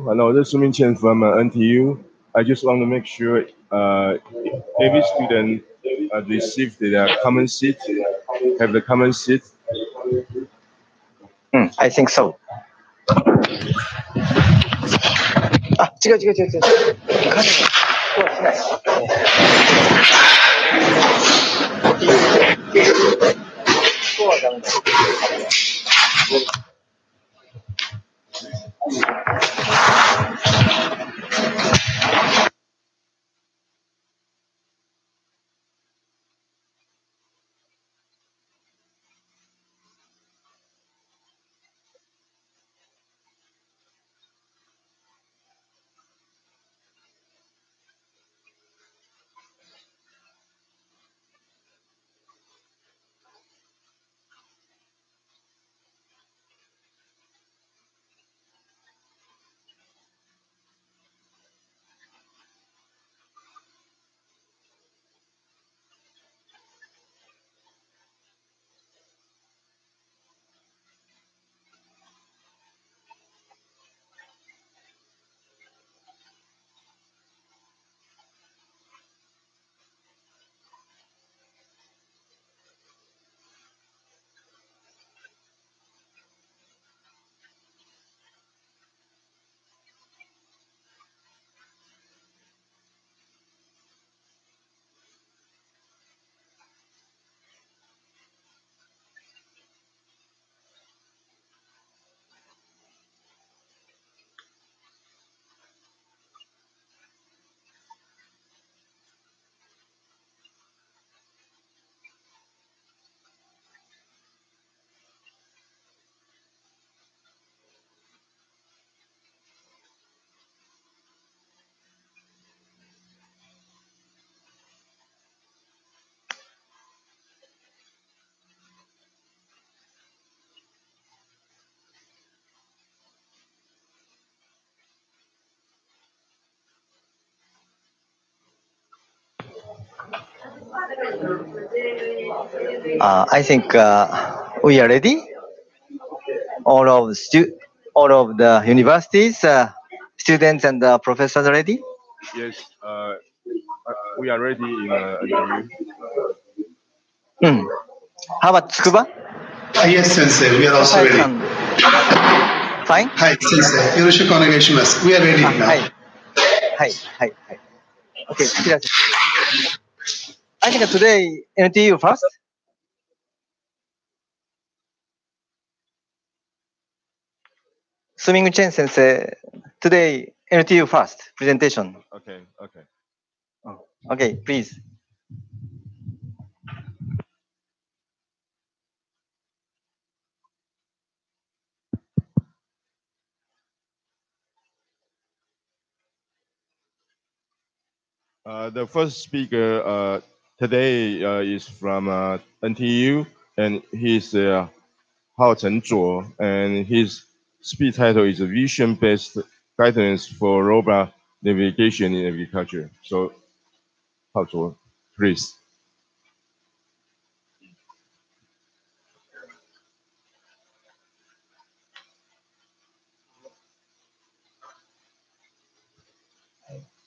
Hello, this is Sumin Chen from NTU. I just want to make sure every student received their common seat, have the common seat. I think so. あ、違う。I think we are ready. All of the universities, students and professors are ready. Yes, we are ready in NTU. How about Tsukuba? Yes, Sensei, we are also ready. Fine? Hi, Sensei. Yoroshiku onegaishimasu. We are ready now. Hi. Okay, I think today NTU first. Sumin Chen Sensei, today NTU first presentation. Okay. Okay, please. The first speaker today is from NTU, and he's Hao Chenzhuo, and his speech title is Vision-Based Guidance for Robot Navigation in Agriculture. So, Hao Zhuo, please.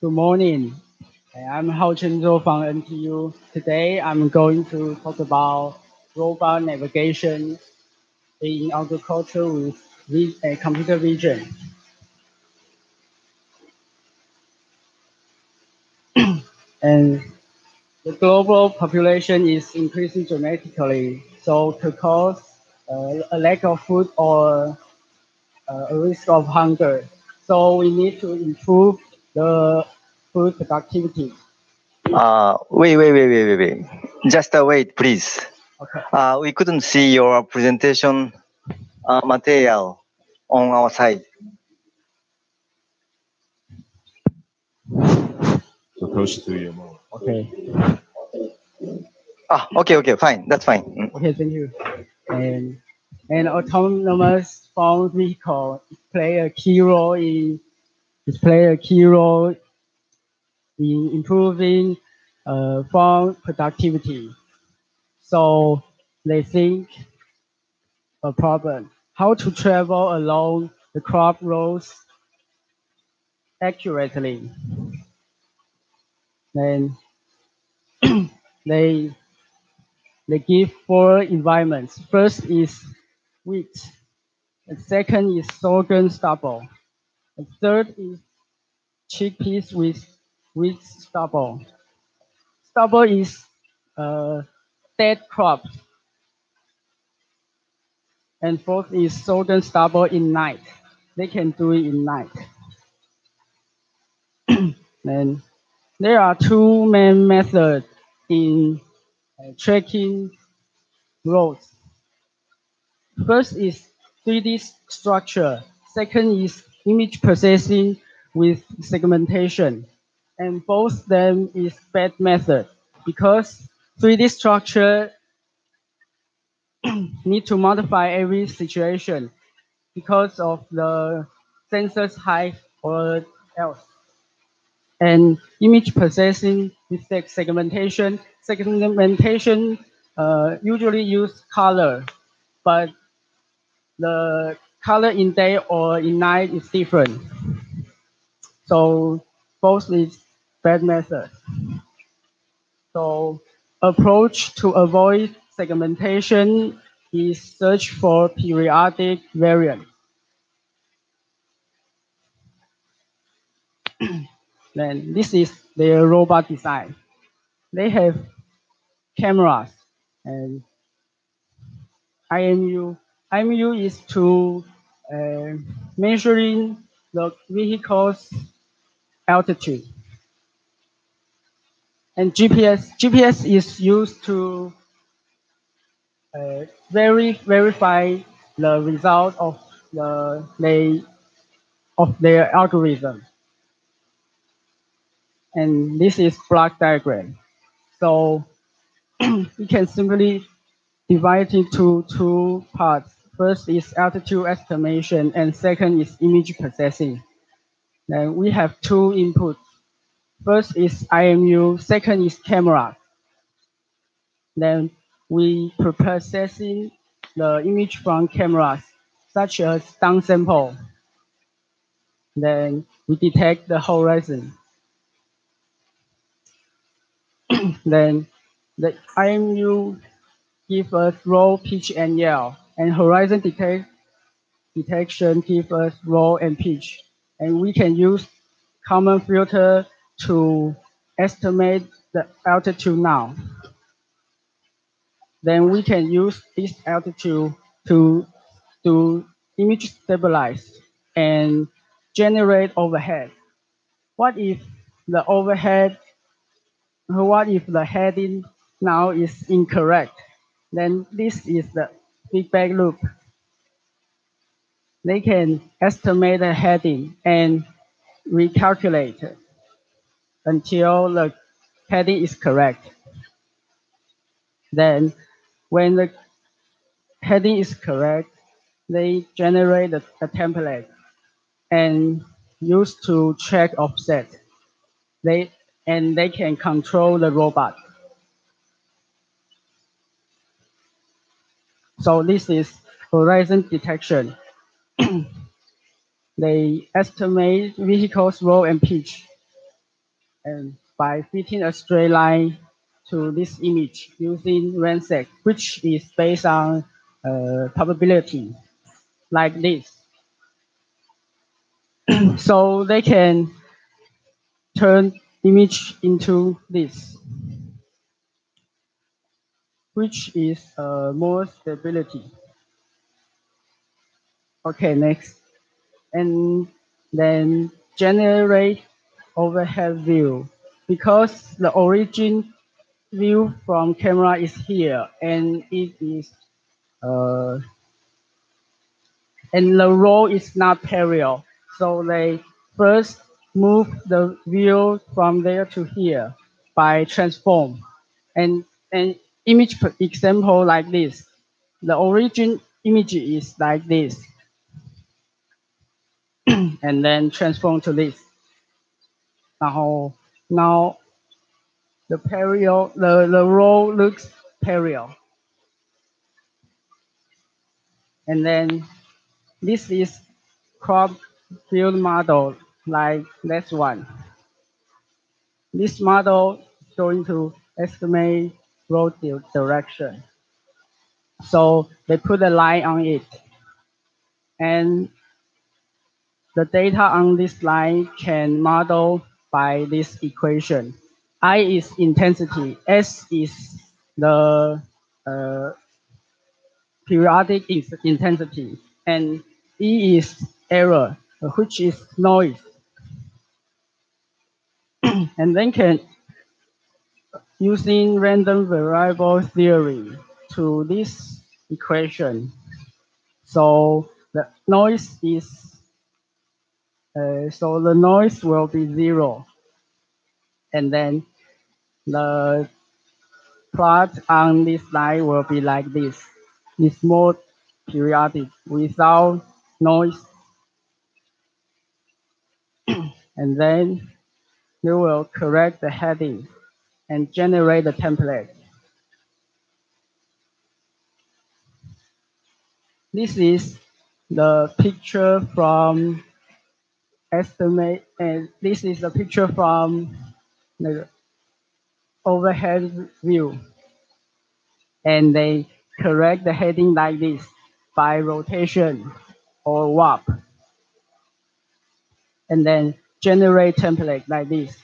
Good morning. I'm Hao Chenzhuo from NTU. Today I'm going to talk about robot navigation in agriculture with computer vision. And the global population is increasing dramatically, so to cause a lack of food or a risk of hunger. So we need to improve the food productivity. Wait. Just wait, please. Okay. We couldn't see your presentation material on our side. So close to your mouth. Okay. Okay, fine. That's fine. Okay, thank you. And autonomous farm vehicle play a key role in improving farm productivity. So they think a problem: how to travel along the crop rows accurately. Then they give 4 environments. First is wheat. The second is sorghum stubble. The third is chickpeas with wheat stubble. Stubble is a dead crop. And fourth is sorghum stubble in night. They can do it in night. Then there are 2 main methods in tracking roads. First is 3D structure. Second is image processing with segmentation. And both them is bad method because 3D structure need to modify every situation because of the sensor's height or else. And image processing with segmentation. Segmentation usually use color, but the color in day or in night is different. So both is bad method. So approach to avoid segmentation is search for periodic variant. Then this is their robot design. They have cameras and IMU. IMU is to measuring the vehicle's altitude. And GPS is used to verify the result of their algorithm. And this is block diagram. So we can simply divide it into 2 parts. First is altitude estimation, and second is image processing. Then we have 2 inputs. First is IMU, second is camera. Then we processing the image from cameras, such as downsample. Then we detect the horizon. Then the IMU give us roll, pitch, and yell, and horizon detection give us roll and pitch. And we can use common filter to estimate the altitude now. Then we can use this altitude to do image stabilize and generate overhead. What if the heading now is incorrect? Then this is the feedback loop. They can estimate the heading and recalculate it until the heading is correct. Then when the heading is correct, they generate a template and use to track offset. They can control the robot. So this is horizon detection. They estimate vehicles roll and pitch, and by fitting a straight line to this image using RANSEC, which is based on probability, like this. So they can turn image into this. which is more stability. Okay, next. And then generate overhead view, because the origin view from camera is here, and it is and the row is not parallel. So they first move the view from there to here by transform. And an image example like this. The origin image is like this. And then transform to this. Now the parallel, the row looks parallel. And then this is crop field model like this one. This model is going to estimate road direction. So they put a line on it. And the data on this line can model by this equation. I is intensity, S is the periodic intensity, and E is error, which is noise. And then can, using random variable theory to this equation. So the noise is, so the noise will be 0. And then the plot on this line will be like this. It's more periodic without noise. And then you will correct the heading and generate the template. This is the picture from estimate, and this is the picture from the overhead view. And they correct the heading like this by rotation or warp. And then generate template like this.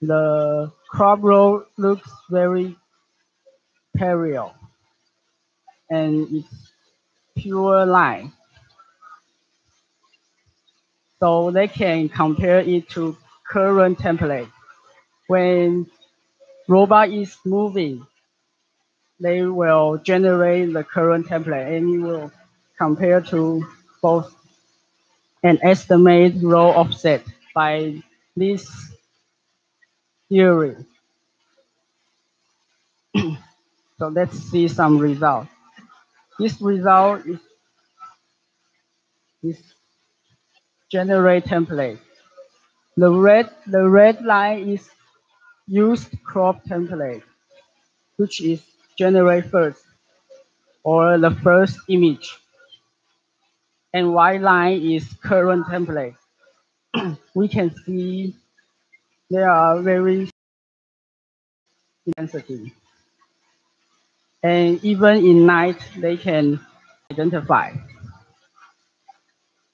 The crop row looks very parallel and it's pure line. So they can compare it to current template. When robot is moving, they will generate the current template and you will compare to both and estimate row offset by this theory. So let's see some result. This result is generate template. The red line is used crop template, which is generate first or the first image. And white line is current template. We can see there are very intensity. And even in night, they can identify.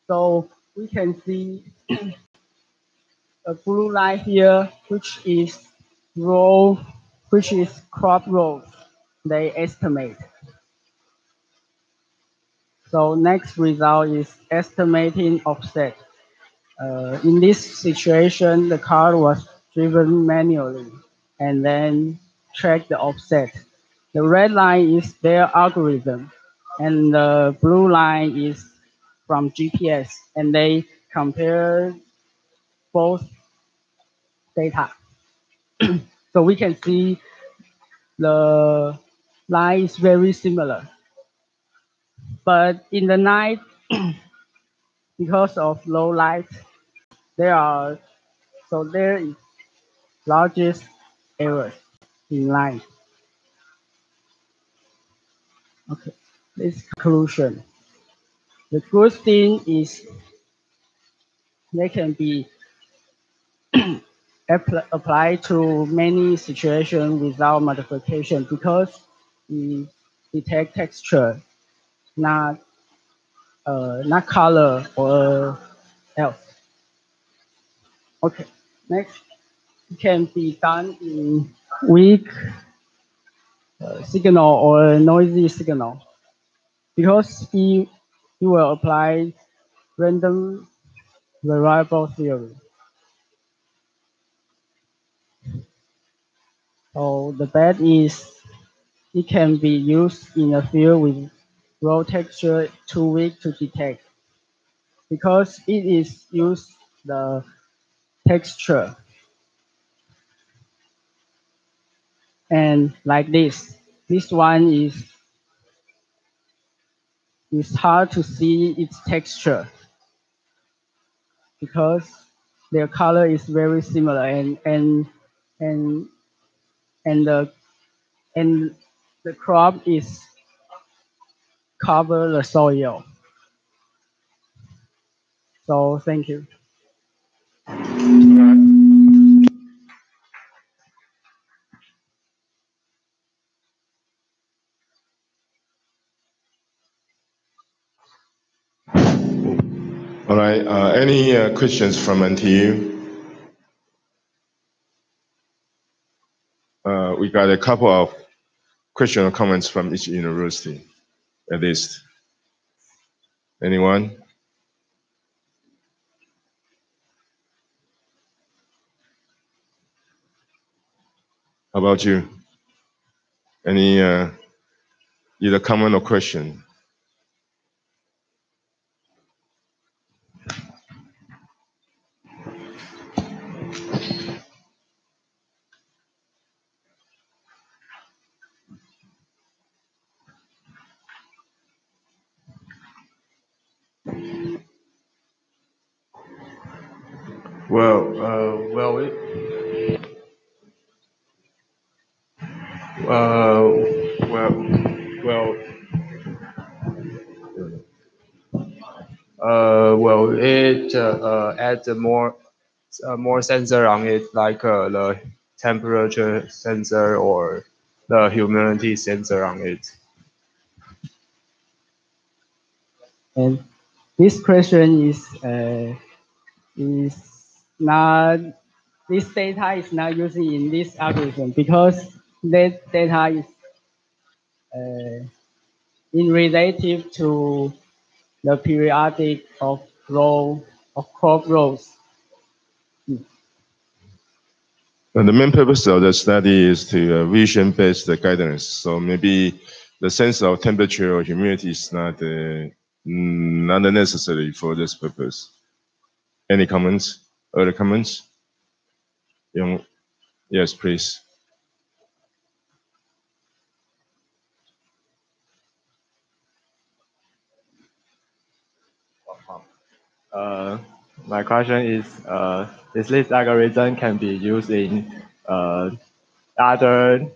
So we can see a blue line here, which is row, which is crop rows. They estimate. So next result is estimating offset. In this situation, the car was driven manually and then track the offset. The red line is their algorithm and the blue line is from GPS, and they compare both data. So we can see the line is very similar. But in the night, because of low light, there is largest errors in line. Okay, this conclusion. The good thing is they can be applied to many situations without modification because we detect texture, not color or else. Okay, next, it can be done in week signal or a noisy signal, because he will apply random variable theory. So the bad is it can be used in a field with raw texture too weak to detect, because it is used the texture. And like this one is hard to see its texture because their color is very similar, and the crop is cover the soil. So thank you. All right. Any questions from NTU? We got a couple of questions or comments from each university, at least. Anyone? How about you? Any either comment or question? It adds more sensor on it, like the temperature sensor or the humidity sensor on it. And this question is not, this data is not using in this algorithm because that data is in relative to the periodic of crop rows. And the main purpose of the study is to vision-based guidance. So maybe the sense of temperature or humidity is not necessary for this purpose. Any comments? Other comments? Yes, please. My question is this algorithm can be used in other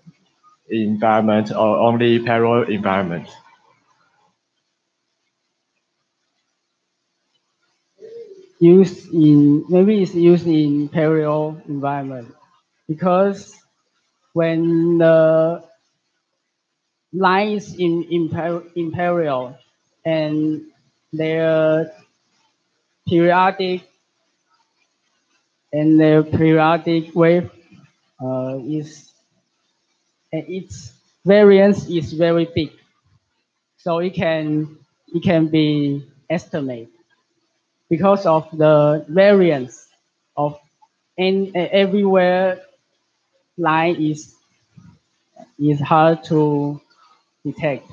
environment or only parallel environment? Maybe it's used in parallel environment, because when the line is in parallel and their periodic wave its variance is very big, so it can be estimated because of the variance of everywhere line is hard to detect.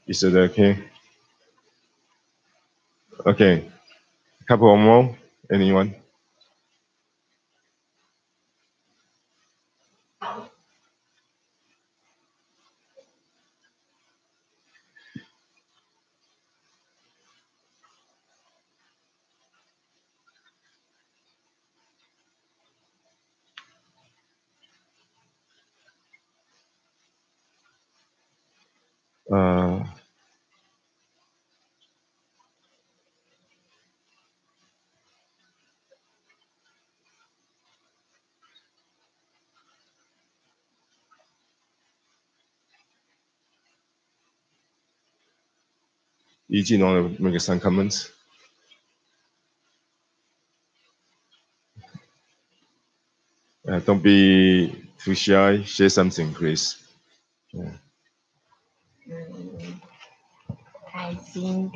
Is it okay? Okay. A couple more. Anyone? Uh, Eugene want to make some comments? Don't be too shy. Say something, please. Yeah. I think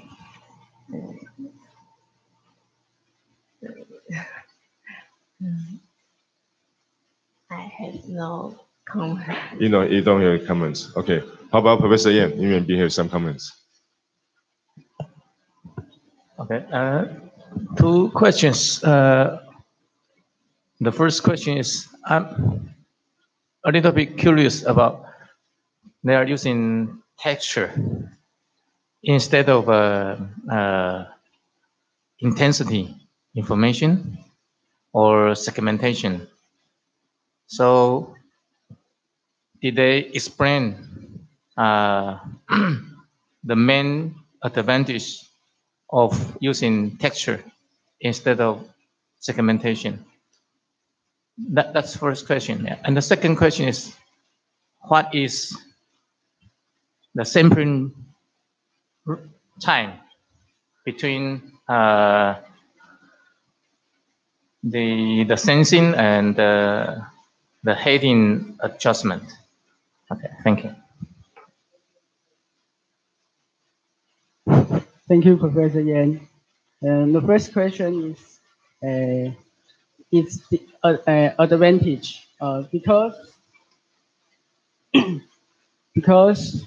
I have no comment. You don't have comments. Okay. How about Professor Yan? You maybe have some comments. Okay. Two questions. The first question is, I'm a little bit curious about they are using texture instead of intensity information or segmentation. So did they explain the main advantage of using texture instead of segmentation? That's the first question. Yeah. And the second question is, what is the sampling time between the sensing and the heading adjustment? Okay, thank you. Thank you, Professor Yan. The first question is, it's the advantage because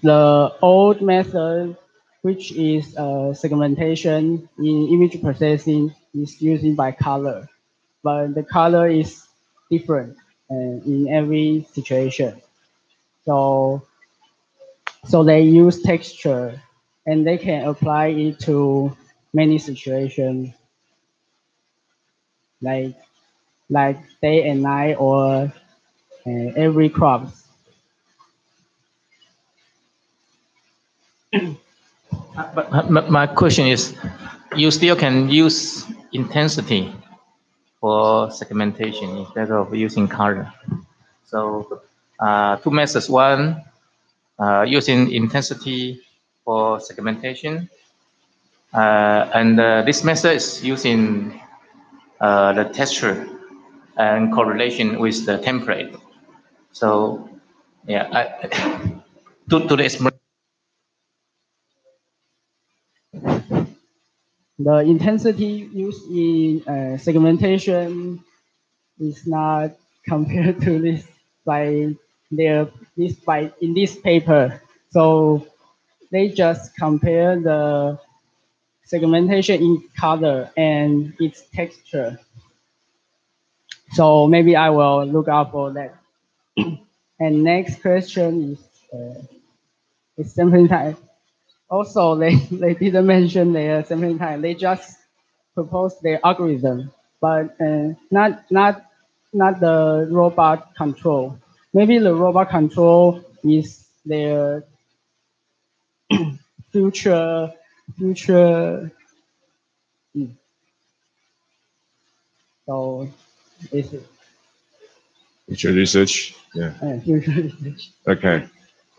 the old method, which is segmentation in image processing, is using by color, but the color is different in every situation. So they use texture, and they can apply it to many situations, like day and night, or every crops. But my question is, you still can use intensity for segmentation instead of using color. So two methods. One, using intensity for segmentation, and this method is using the texture and correlation with the template. So yeah, to the explanation. The intensity used in segmentation is not compared to this in this paper. So they just compare the segmentation in color and its texture. So maybe I will look out for that. And next question is sampling time. Also, they didn't mention their sampling time. They just proposed their algorithm, but not the robot control. Maybe the robot control is their future. So it's Future research. Yeah. Future research. Okay.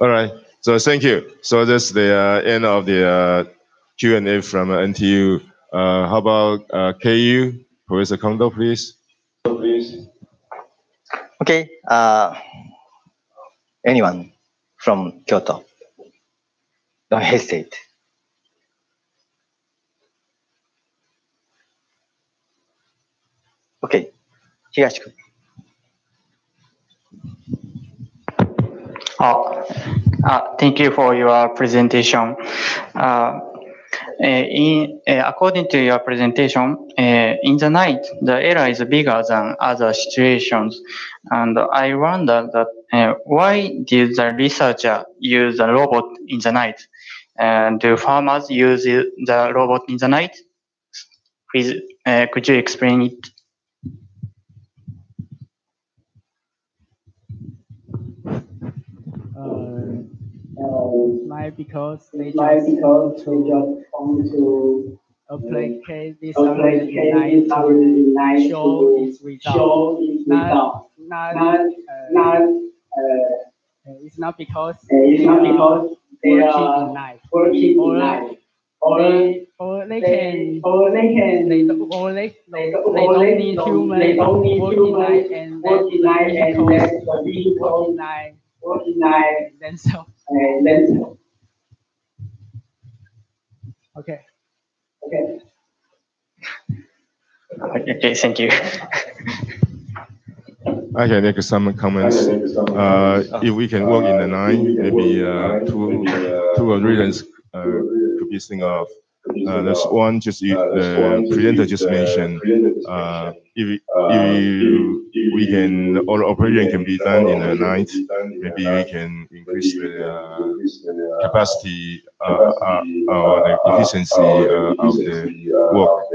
All right. So thank you. So that's the end of the Q&A from NTU. How about KU? Professor Kondo, please. Okay. Anyone from Kyoto? Don't hesitate. Okay. Higashi-kun. Thank you for your presentation. According to your presentation, in the night, the error is bigger than other situations. And I wonder that why did the researcher use the robot in the night? And do farmers use the robot in the night? Please, could you explain it? Because they just want to apply this algorithm in night to show its result. It's not because they are working in night. Or or they don't need human working night and vehicles working night themselves. Okay. Okay, thank you. I can make some comments. If we can work in the night, maybe two reasons could be think of. There's one, just the presenter just mentioned. If we can, all operation can be done in the night, maybe we can increase the capacity or the efficiency of the work.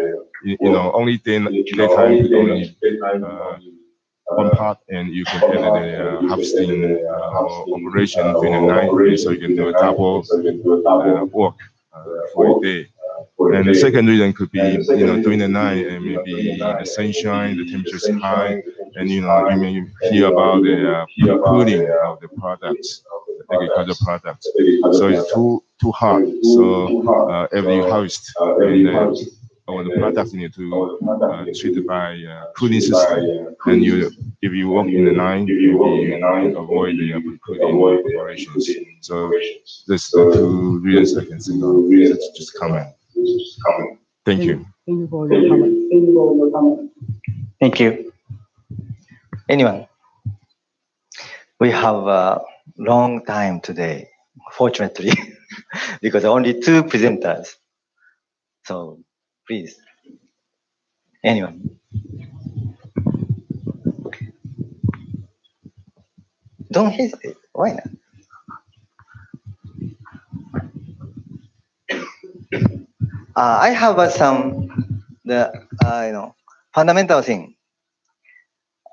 Only daytime could only one part, and you can add the harvesting operation during the night, and so you can do a double work for a day. And the second reason could be, during the night, and maybe the sunshine, the temperature is high, and you may hear about the cooling of the products, the agricultural products. So it's too hot. So every harvest and or the products need to treated by cooling system, and if you work in the night, you can avoid the cooling operations. So there's the two reasons I can think of. That's just comment. Thank you. Thank you for your comment. Thank you. Anyone? We have a long time today, fortunately, because only two presenters. So please, anyone? Don't hesitate. Why not? I have some fundamental thing.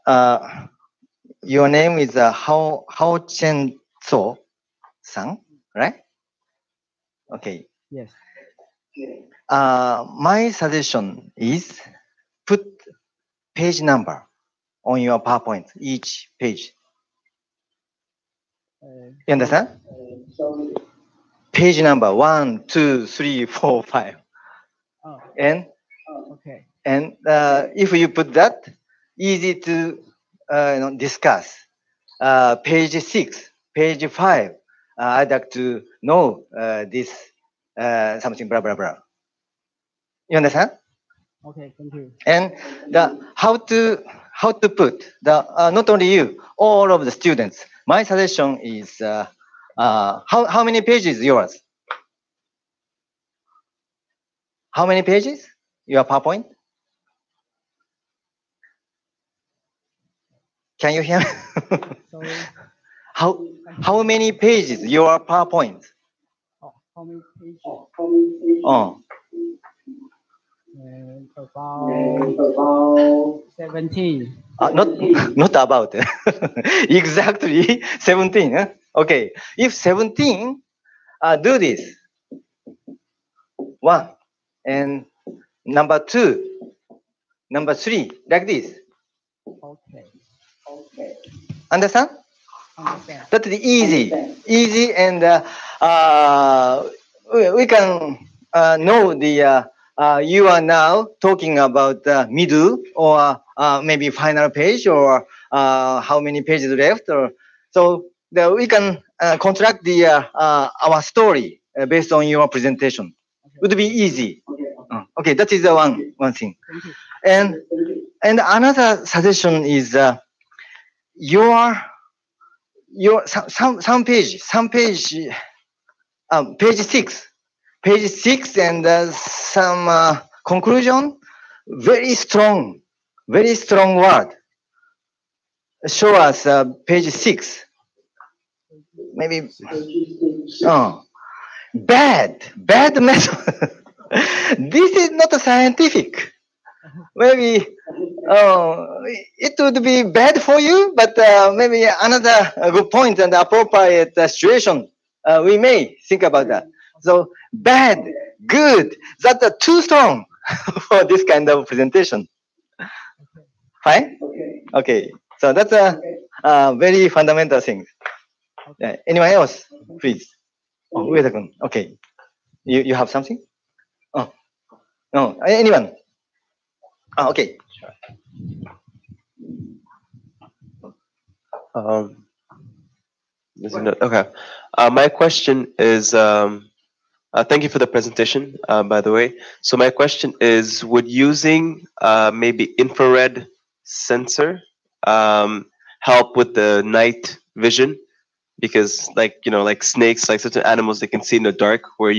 Your name is Hao Chen Tso Sang, right? Okay. Yes. My suggestion is put page number on your PowerPoint, each page. You understand? Page number 1, 2, 3, 4, 5. Oh. And okay. And if you put that, easy to discuss. Page 6, page 5. I'd like to know this something blah blah blah. You understand? Okay, thank you. And how to put not only you, all of the students. My suggestion is how many pages yours? How many pages? Your PowerPoint? Can you hear me? Sorry. How many pages your PowerPoint? Oh, how many pages? Oh. About 17. Not about. Exactly 17. Huh? Okay. If 17, do this. 1. And number 2. Number 3. Like this. Okay. Understand? Understand. That is easy. Easy, and we can know the you are now talking about middle or maybe final page, or how many pages left, or so we can construct the our story based on your presentation. Okay. Would be easy. Okay, that is the one thing. And another suggestion is some page page 6 and some conclusion, very strong word. Show us page 6. Maybe bad method. This is not scientific. Maybe it would be bad for you, but maybe another good point and appropriate situation, we may think about that. So bad, good, that's too strong for this kind of presentation. Fine? Okay. So that's a very fundamental thing. Anyone else, please? Oh, wait a second. Okay. You have something? Oh, No, anyone? Okay. Okay. My question is, thank you for the presentation, by the way. So my question is, would using maybe infrared sensor help with the night vision? Because like snakes, like certain animals, they can see in the dark, where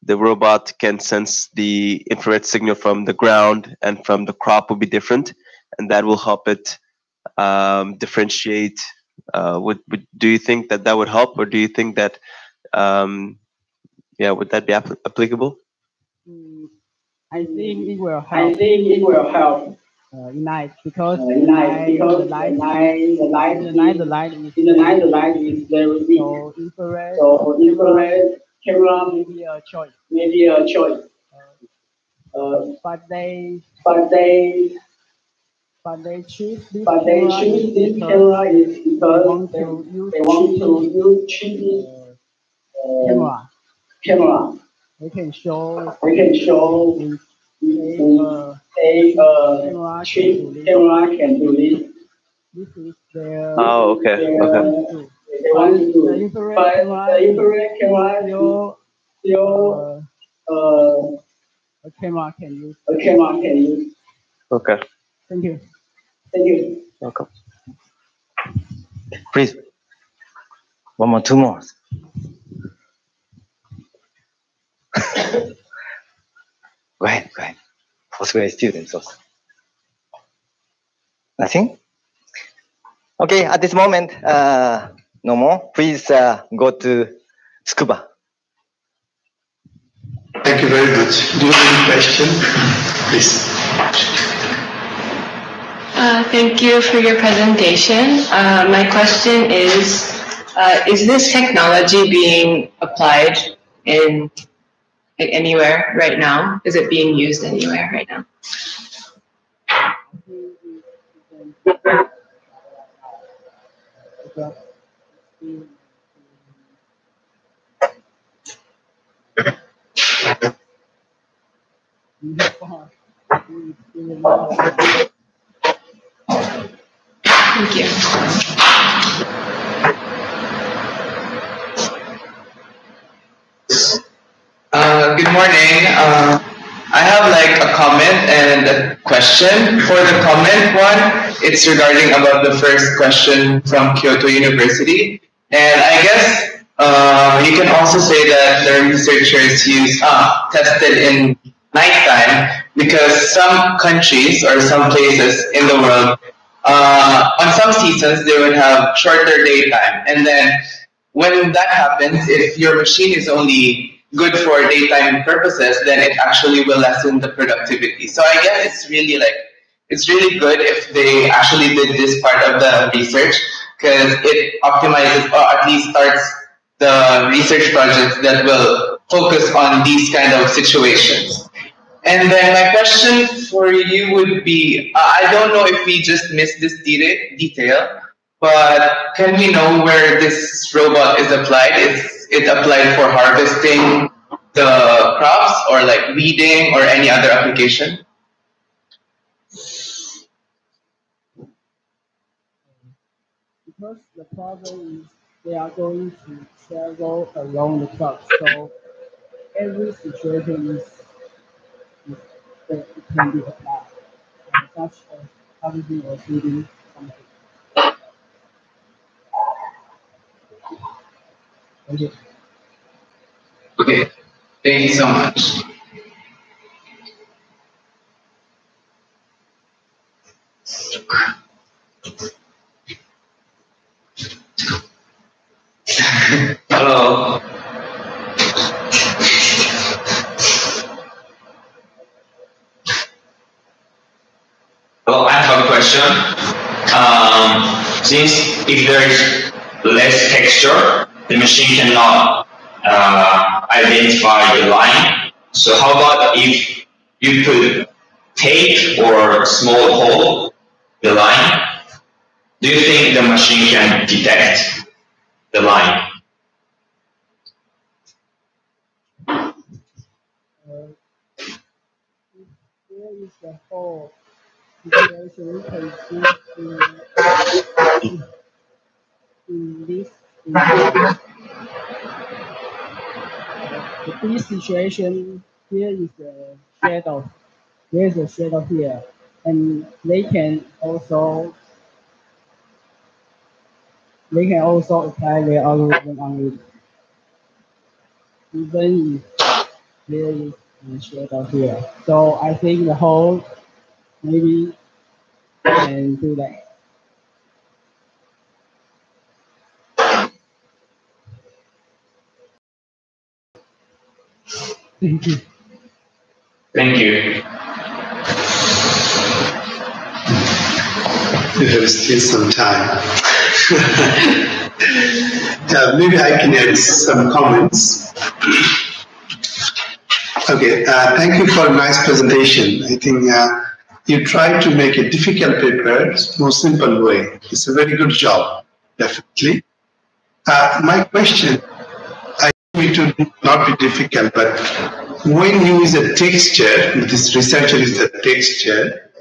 the robot can sense the infrared signal from the ground and from the crop will be different, and that will help it differentiate. Do you think that would help, or do you think that would that be applicable? I think it will help. I think it will help in night, because in the night is very weak. So infrared camera maybe a choice. But they choose this camera is because they want to use cheap camera. They can show cheap camera can do this. This is their okay. They want to do. The infrared camera still a camera can use. Okay. Thank you. Welcome. Please. Two more. Go ahead. Postgrad students also. Nothing? Okay, at this moment, no more. Please go to Scuba. Thank you very much. Do you have any question? Please. Thank you for your presentation. My question is this technology being applied in anywhere right now? Is it being used anywhere right now? Thank you. Good morning. I have like a comment and a question. For the comment one, it's regarding about the first question from Kyoto University. And I guess you can also say that the researchers tested in nighttime, because some countries or some places in the world, on some seasons, they would have shorter daytime. And then when that happens, if your machine is only good for daytime purposes, then it actually will lessen the productivity. So I guess it's really good if they actually did this part of the research, because it optimizes, or at least starts the research projects that will focus on these kind of situations. And then my question for you would be, I don't know if we just missed this detail, but can we know where this robot is applied? Is it applied for harvesting the crops, or like weeding, or any other application? Because the problem is they are going to travel along the crops, so every situation it can be applied, such as harvesting or feeding something. Thank you. Okay, thank you so much. Hello. Well, I have a question. Since if there is less texture, the machine cannot identify the line. So how about if you put tape or small hole the line? Do you think the machine can detect the line? the whole situation can see in this situation. Here is a shadow. There is a shadow here, and they can also apply their algorithm on it. Even if there is a shadow here. So I think the whole maybe can do that. Thank you. Thank you. There is still some time. Maybe I can add some comments. Okay, thank you for a nice presentation. I think you tried to make a difficult paper more simple way. It's a very good job, definitely. My question, I think it will not be difficult, but when you use a texture, this researcher is a texture,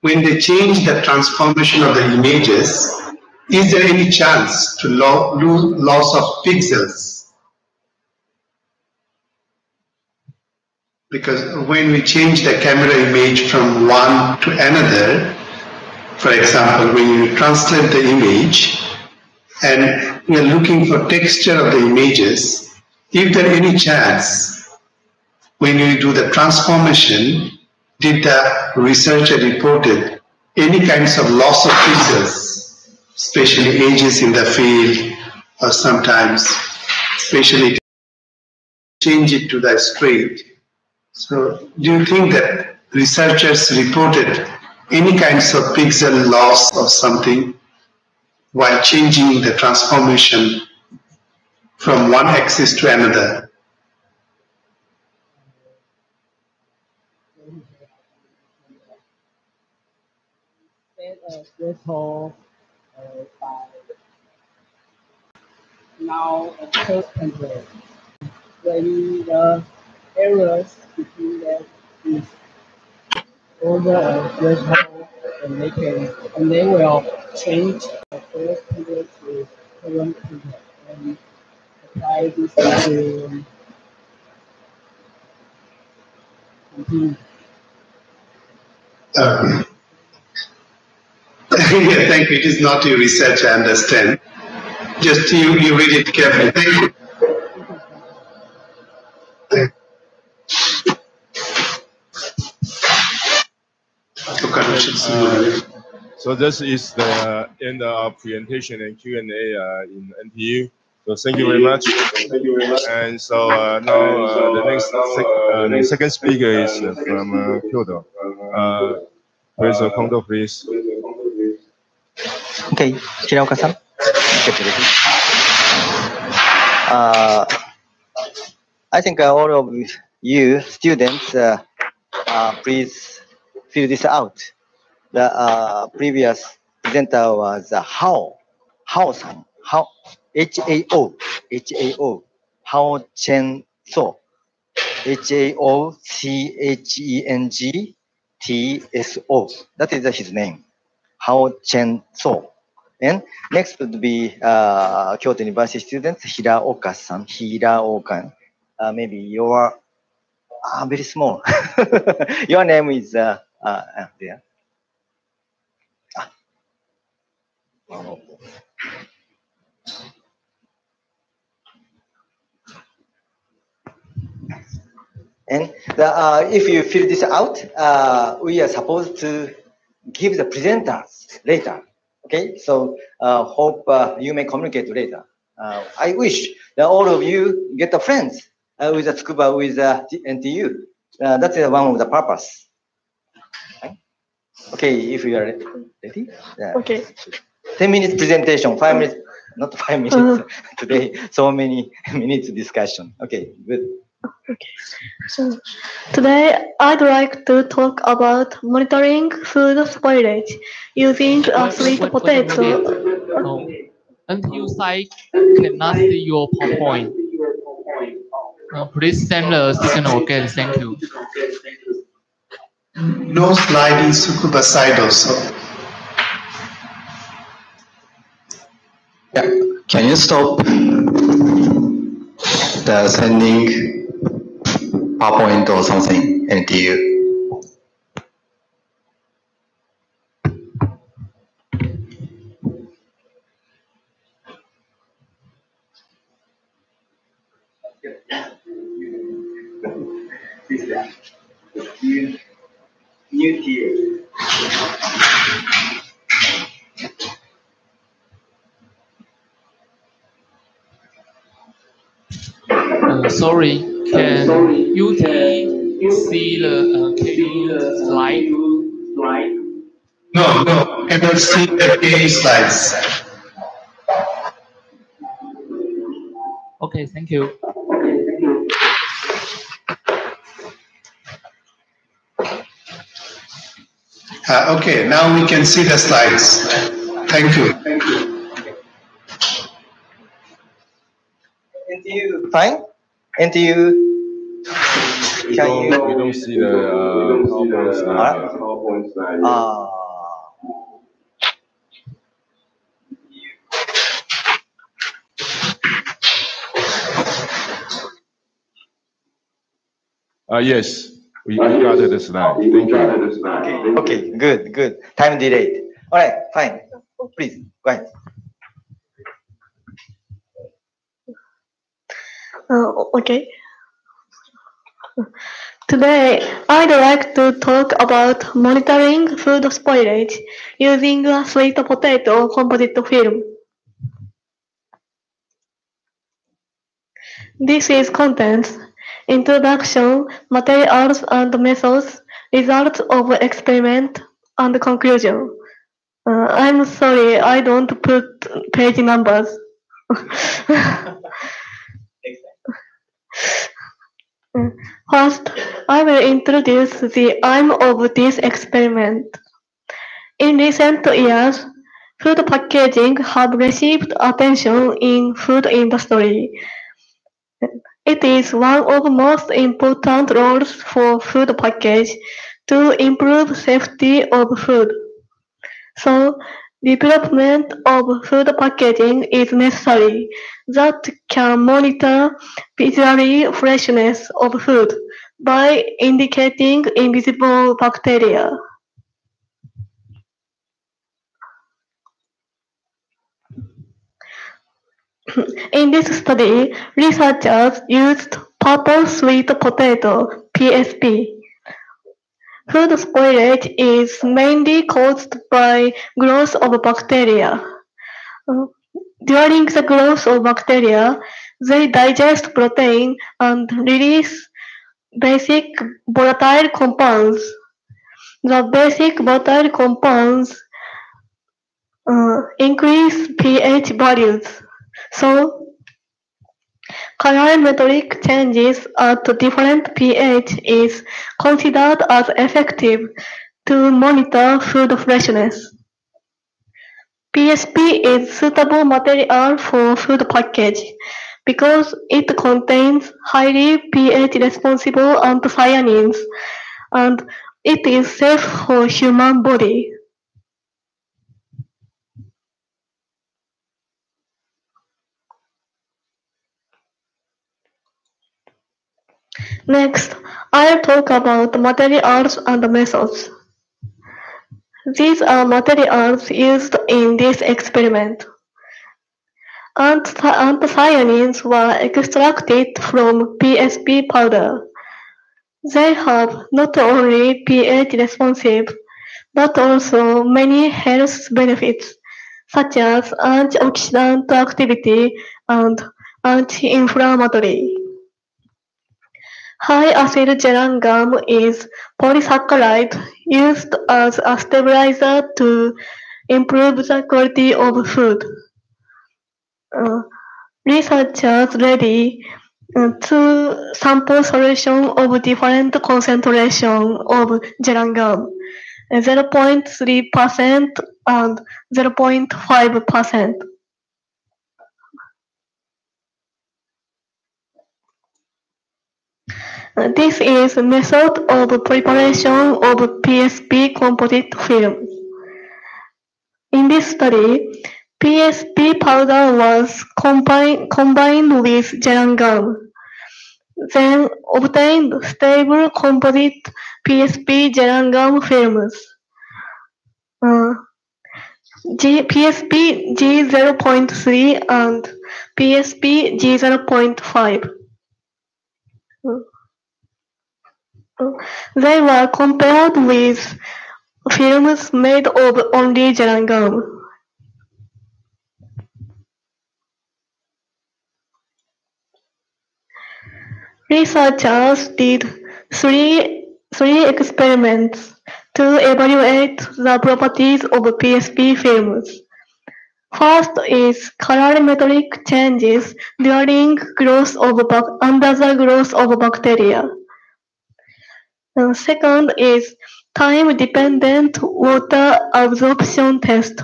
when they change the transformation of the images, is there any chance to lose loss of pixels? Because when we change the camera image from one to another, for example, when you translate the image and we are looking for texture of the images, if there any chance when you do the transformation, did the researcher reported any kinds of loss of pixels, especially edges in the field, or sometimes especially change it to the straight? So do you think that researchers reported any kinds of pixel loss or something while changing the transformation from one axis to another? Threshold by now a first template. When the errors between them is over a threshold, and they will change the first template to current template and apply this to continue. Yeah, thank you. It is not your research, I understand. Just you read it carefully. Thank you. So this is the end of our presentation and Q&A in NTU. So thank you very much. And so now the second speaker is from Kyoto. Professor Kondo, please. Okay, Shiraoka-san. I think all of you students, please fill this out. The previous presenter was Hao-san, H-A-O, Hao Chen So, H-A-O-C-H-E-N-G-T-S-O. That is his name, Hao Chen So. And next would be Kyoto University students, Hiraoka-san, maybe you are very small. Your name is there. And if you fill this out, we are supposed to give the presenters later. Okay, so hope you may communicate later. I wish that all of you get a friends with the Tsukuba, with NTU. That's one of the purpose. Okay, if you are ready. Okay. 10 minutes presentation, 5 minutes, not 5 minutes today, so many minutes discussion. Okay, good. Okay. So today I'd like to talk about monitoring food spoilage using a sweet potato. No. NTU site cannot see your PowerPoint. Please send a signal again. Thank you. no slide in Tsukuba side also. Yeah. Can you stop the sending PowerPoint or something NTU? New tier. Sorry, can you see the slide? No, cannot see the KU slides. Okay, thank you. Okay, now we can see the slides. Thank you. NTU, fine? NTU, We don't see the PowerPoint slide. Yes, we got the slide. Thank you. Okay, good. Time delayed. All right, fine. Please, go ahead. Okay. Today, I'd like to talk about monitoring food spoilage using a sweet potato composite film. This is contents, introduction, materials and methods, results of experiment, and conclusion. I'm sorry, I don't put page numbers. First, I will introduce the aim of this experiment. In recent years, food packaging have received attention in food industry. It is one of most important roles for food package to improve safety of food. So, development of food packaging is necessary that can monitor visually freshness of food by indicating invisible bacteria. In this study, researchers used purple sweet potato (PSP). Food spoilage is mainly caused by growth of bacteria. During the growth of bacteria, they digest protein and release basic volatile compounds. The basic volatile compounds increase pH values. So, colorimetric changes at different pH is considered as effective to monitor food freshness. PSP is suitable material for food package because it contains highly pH responsible anthocyanins and it is safe for human body. Next, I'll talk about materials and methods. These are materials used in this experiment. Anthocyanins were extracted from PSP powder. They have not only pH responsive, but also many health benefits, such as antioxidant activity and anti-inflammatory. High-acid geranium is polysaccharide used as a stabilizer to improve the quality of food. Researchers ready to sample solution of different concentration of geranium, 0.3% and 0.5%. This is a method of preparation of PSP composite film. In this study, PSP powder was combined with gel gum, then obtained stable composite PSP gel gum films. PSP G0.3 and PSP G0.5. They were compared with films made of only gel gum. Researchers did three experiments to evaluate the properties of PSP films. First is colorimetric changes during growth of under the growth of bacteria. Second is time-dependent water absorption test.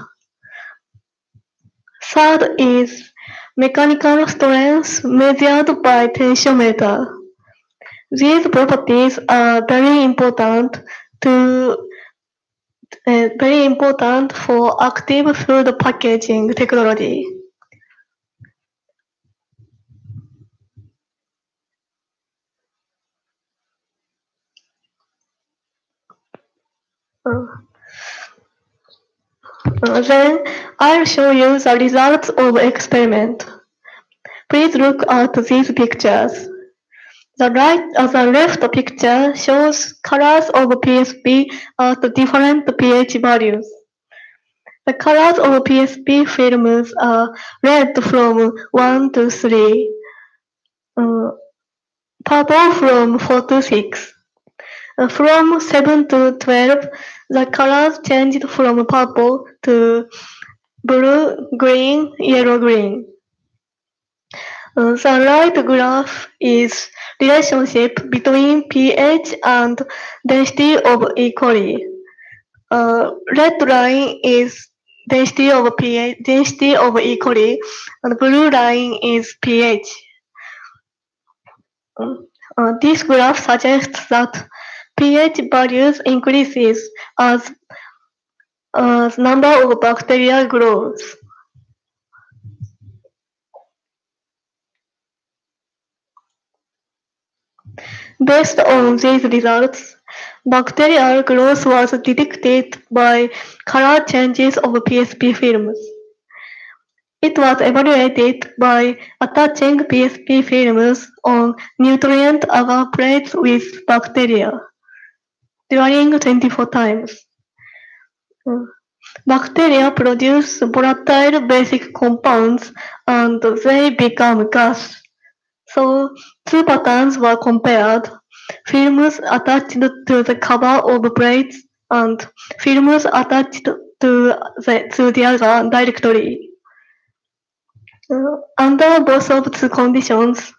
Third is mechanical strength measured by tensiometer. These properties are very important for active food packaging technology. Then I'll show you the results of the experiment. Please look at these pictures. The left picture shows colors of PSP at different pH values. The colors of PSP films are red from 1 to 3, purple from 4 to 6. From 7 to 12, the colors changed from purple to blue, green, yellow, green. The right graph is relationship between pH and density of E. coli. Red line is density of E. coli, and blue line is pH. This graph suggests that pH values increases as number of bacteria grows. Based on these results, bacterial growth was detected by color changes of PSP films. It was evaluated by attaching PSP films on nutrient agar plates with bacteria during 24 times. Bacteria produce volatile basic compounds and they become gas. So, two patterns were compared: films attached to the cover of plates and films attached to the agar directly. Under both of the conditions,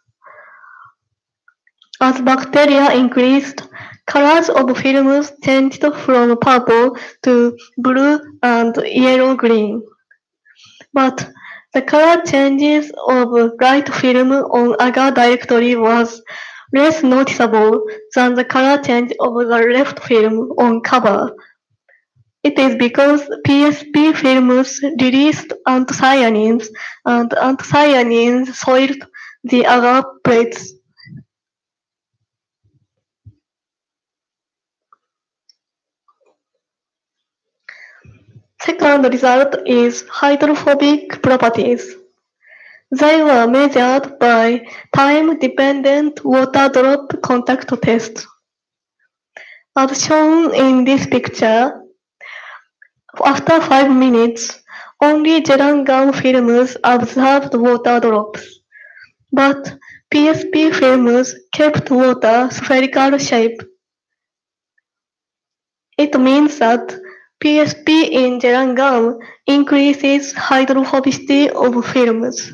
as bacteria increased, colors of films changed from purple to blue and yellow-green. But the color changes of right film on agar directory was less noticeable than the color change of the left film on cover. It is because PSP films released anthocyanins and anthocyanins soiled the agar plates. Second result is hydrophobic properties. They were measured by time-dependent water drop contact tests. As shown in this picture, after 5 minutes, only gel gum films absorbed water drops, but PSP films kept water spherical shape. It means that PSP in gel gum increases hydrophobicity of films.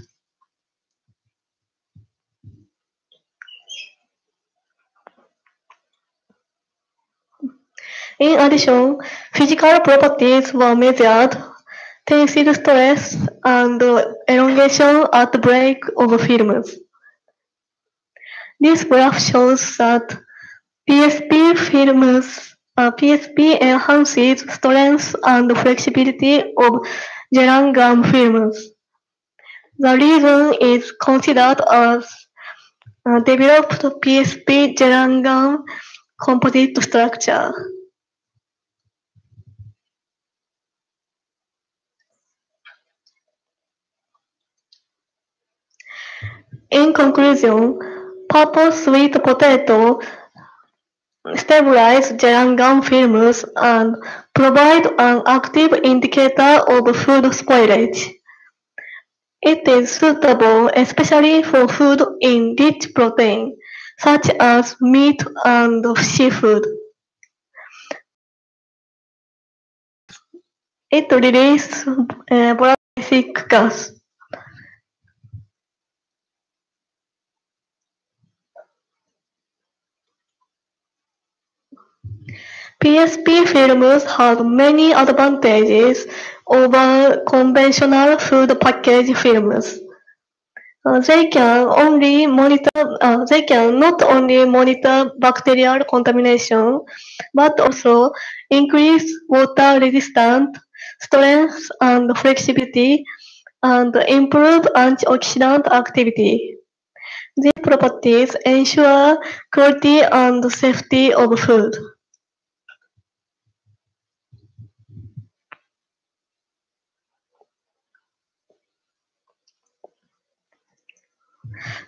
In addition, physical properties were measured: tensile stress and elongation at break of films. This graph shows that PSP enhances strength and flexibility of gel gum films. The reason is considered as developed PSP gel gum composite structure. In conclusion, purple sweet potato stabilize gel gum films and provide an active indicator of food spoilage. It is suitable especially for food in rich protein, such as meat and seafood. It releases volatile gas. PSP films have many advantages over conventional food package films. They can not only monitor bacterial contamination, but also increase water resistance, strength and flexibility, and improve antioxidant activity. These properties ensure quality and safety of food.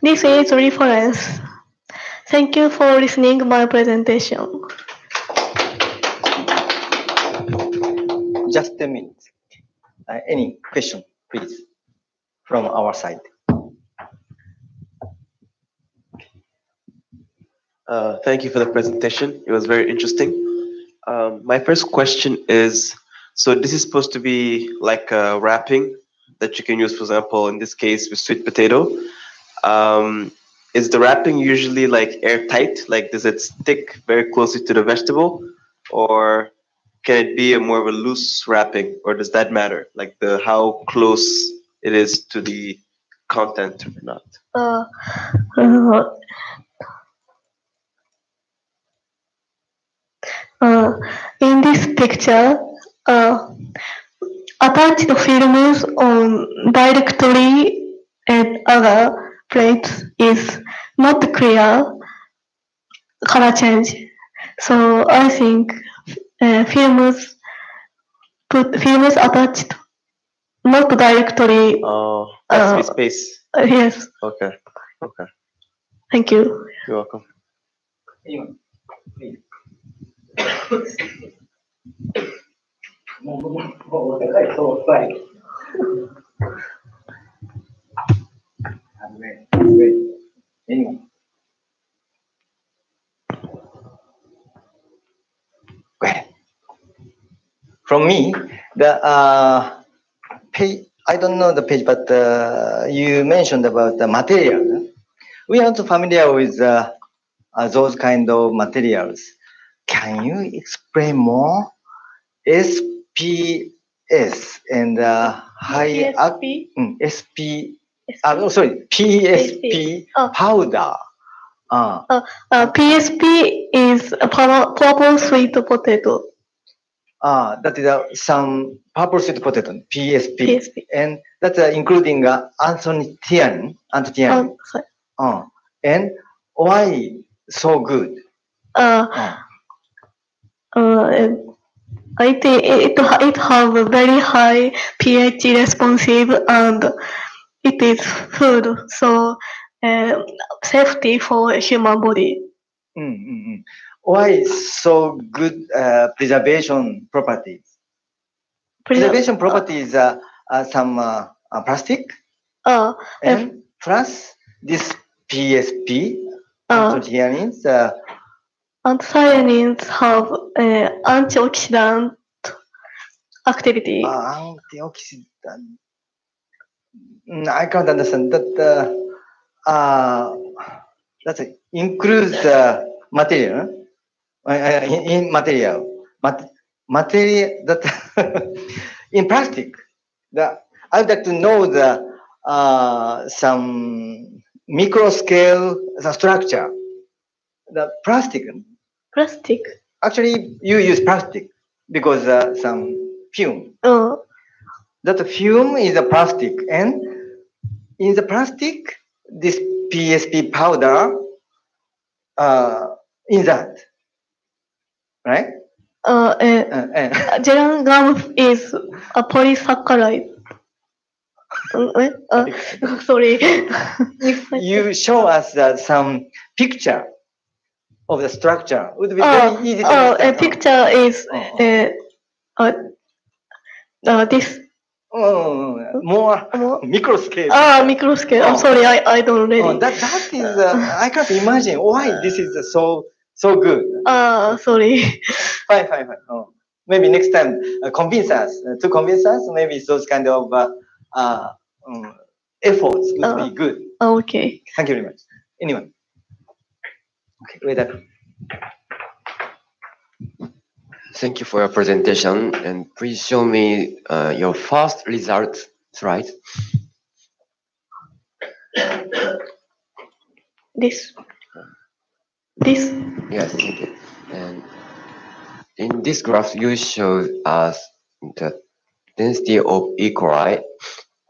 This is reference. Thank you for listening my presentation. Just a minute. Any question, please, from our side? Thank you for the presentation. It was very interesting. My first question is, so this is supposed to be like a wrapping that you can use, for example, in this case with sweet potato. Is the wrapping usually like airtight? Like, does it stick very closely to the vegetable, or can it be a more of a loose wrapping, or does that matter? Like how close it is to the content or not? In this picture, attached films on directly at other plates is not clear color change. So I think films attached not directly. Oh, that's with space. Yes. Okay. Okay. Thank you. You're welcome. From me, page, I don't know the page, but you mentioned about the material. We are not familiar with those kind of materials. Can you explain more? SPS and PSP powder. PSP is a purple sweet potato. That is some purple sweet potato, PSP. And that's including anthocyanin. And why so good? I think it have a very high pH responsive and it is food, so safety for human body. Why so good preservation properties? Preservation properties are some plastic and plus this PSP anthocyanins. Anthocyanins have antioxidant activity. Antioxidant. I can't understand that. That includes material. In material that in plastic. I'd like to know the some micro scale the structure, the plastic. Plastic. Actually, you use plastic because some fume. Oh. That fume is a plastic, and in the plastic, this PSP powder in that, right? Geran gum is a polysaccharide. Sorry. If you show us some picture of the structure, it would be very easy to understand. A picture is this. More micro scale. Micro scale. I'm sorry, I don't really. That is I can't imagine why this is so good. Sorry. Fine. Maybe next time convince us. To convince us, maybe those kind of efforts would be good. Okay. Thank you very much. Anyone? Okay, wait up. Thank you for your presentation, and please show me your first result slide. This. Yes, thank you. And in this graph, you show us the density of E. coli,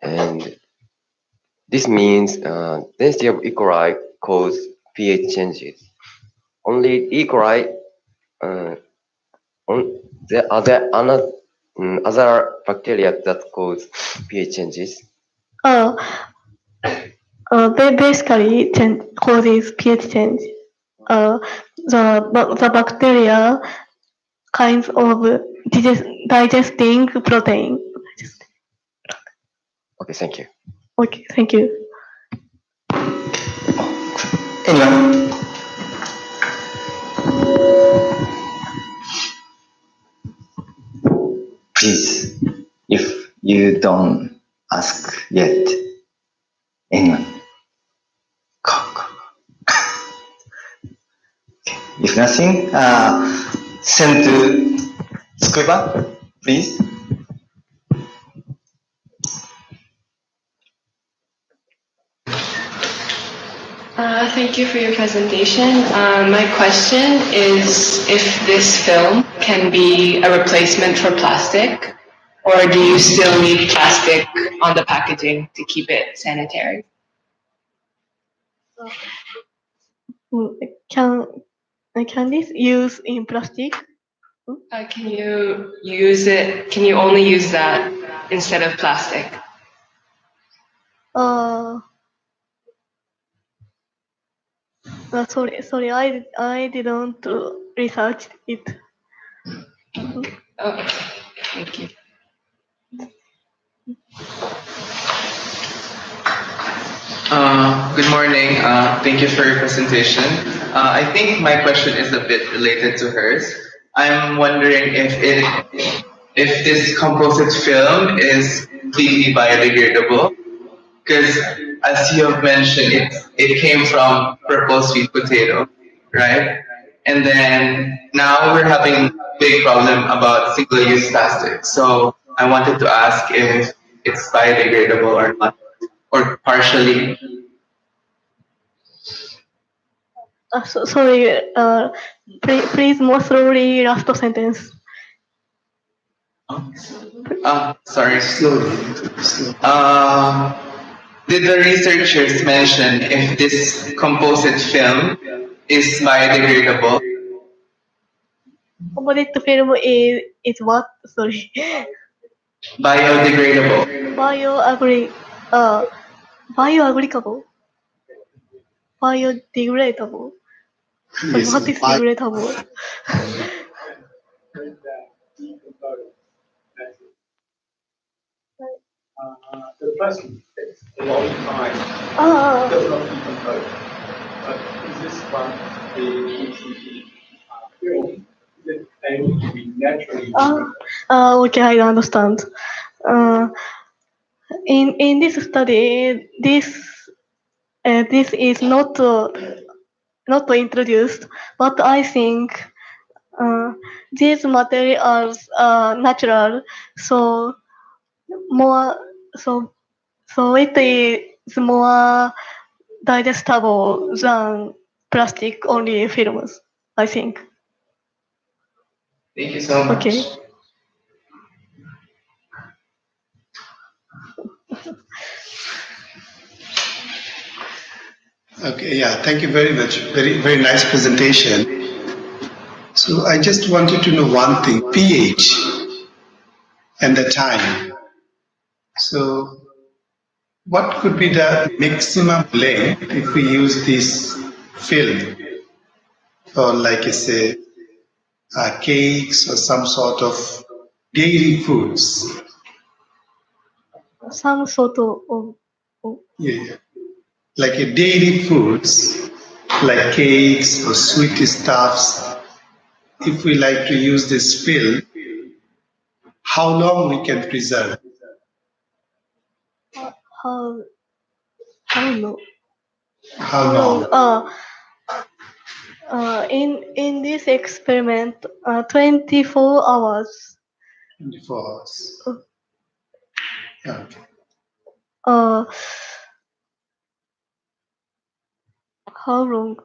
and this means density of E. coli cause pH changes. Only E. coli. There are other bacteria that cause pH changes. Basically causes pH change. The bacteria kinds of digesting protein. Okay, thank you. Okay, thank you. Anyone? Please, if you don't ask yet, anyone? Go. Okay. If nothing, send to Scuba, please. Thank you for your presentation. My question is if this film can be a replacement for plastic, or do you still need plastic on the packaging to keep it sanitary? Can this use in plastic? Can you use it? Can you only use that instead of plastic? Sorry, I didn't research it. Okay, thank you. Good morning. Thank you for your presentation. I think my question is a bit related to hers. I'm wondering if this composite film is completely biodegradable, because as you have mentioned, it came from purple sweet potato, right? And then now we're having a big problem about single-use plastic. So I wanted to ask if it's biodegradable or not, or partially. Sorry, please more slowly last sentence. Sorry. Slowly. Did the researchers mention if this composite film is biodegradable? Composite film is what? Sorry. Biodegradable. Biodegradable. Biodegradable. Yes, What is degradable? The plastic takes a long time. Does not decompose. But is this one the PCB film? Is it able to be naturally? Okay, I understand. In this study, this is not introduced, but I think these materials are natural, so it is more digestible than plastic only films, I think. Thank you so much. Okay. Okay, yeah, thank you very much. Very, very nice presentation. So I just wanted to know one thing, pH and the time. So what could be the maximum length if we use this film for, like I say, cakes or some sort of dairy foods? Some sort of Yeah. Like a dairy foods, like cakes or sweet stuffs. If we like to use this film, how long we can preserve? how long? How long? In this experiment, 24 hours. 24 hours. Okay. How long?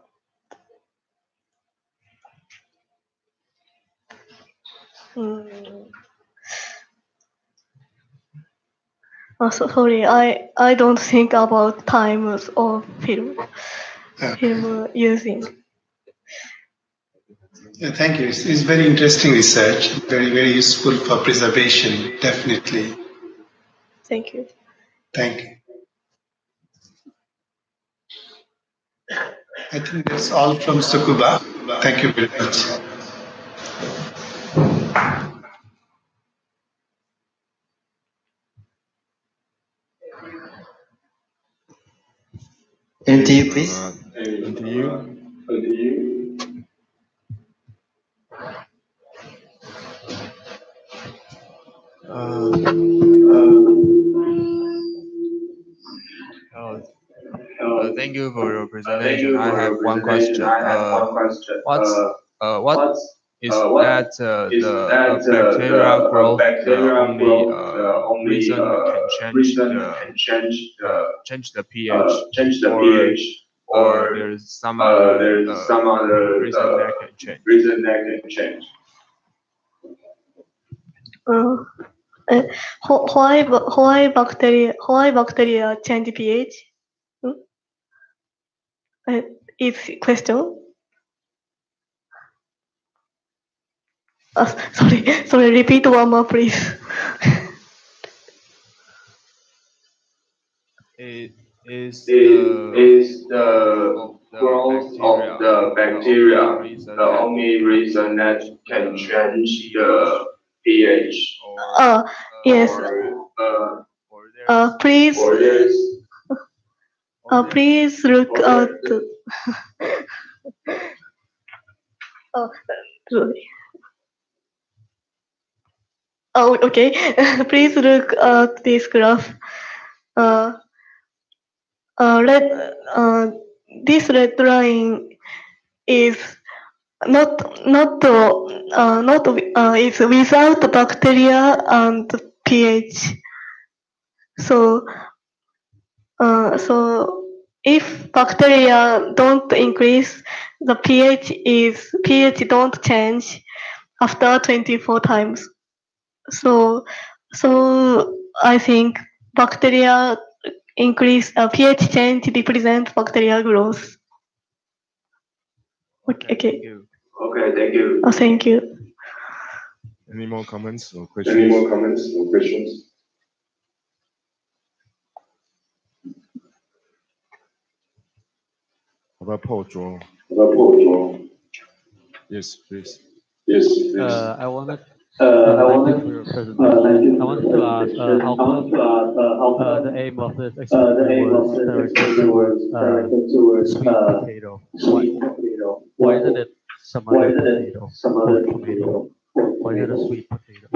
Sorry, I don't think about times of film using. Yeah, thank you. It's very interesting research, very, very useful for preservation, definitely. Thank you. Thank you. I think that's all from Sukuba. Thank you very much. NTU, please. NTU. Thank you for your presentation. I have one question. What is that the bacteria growth the only reason can change the pH, or there's some other reason that can change? Why bacteria change pH? Is question. Sorry. Repeat one more, please. Is the growth of the bacteria the only reason that can change the pH? Yes. Please look at. Sorry. Okay. Please look at this graph. This red line is is without bacteria and pH. So if bacteria don't increase, the pH don't change after 24 times. So I think bacteria increase, pH change represents bacteria growth. Okay. Okay, thank you. Thank you. Any more comments or questions? How about Paul Zhuo? Yes, please. I wanted thank you for your presentation. I wanted to ask how come the aim of this experiment was directed towards sweet potato. Why isn't it some other potato? Tomato. Why is it a sweet potato?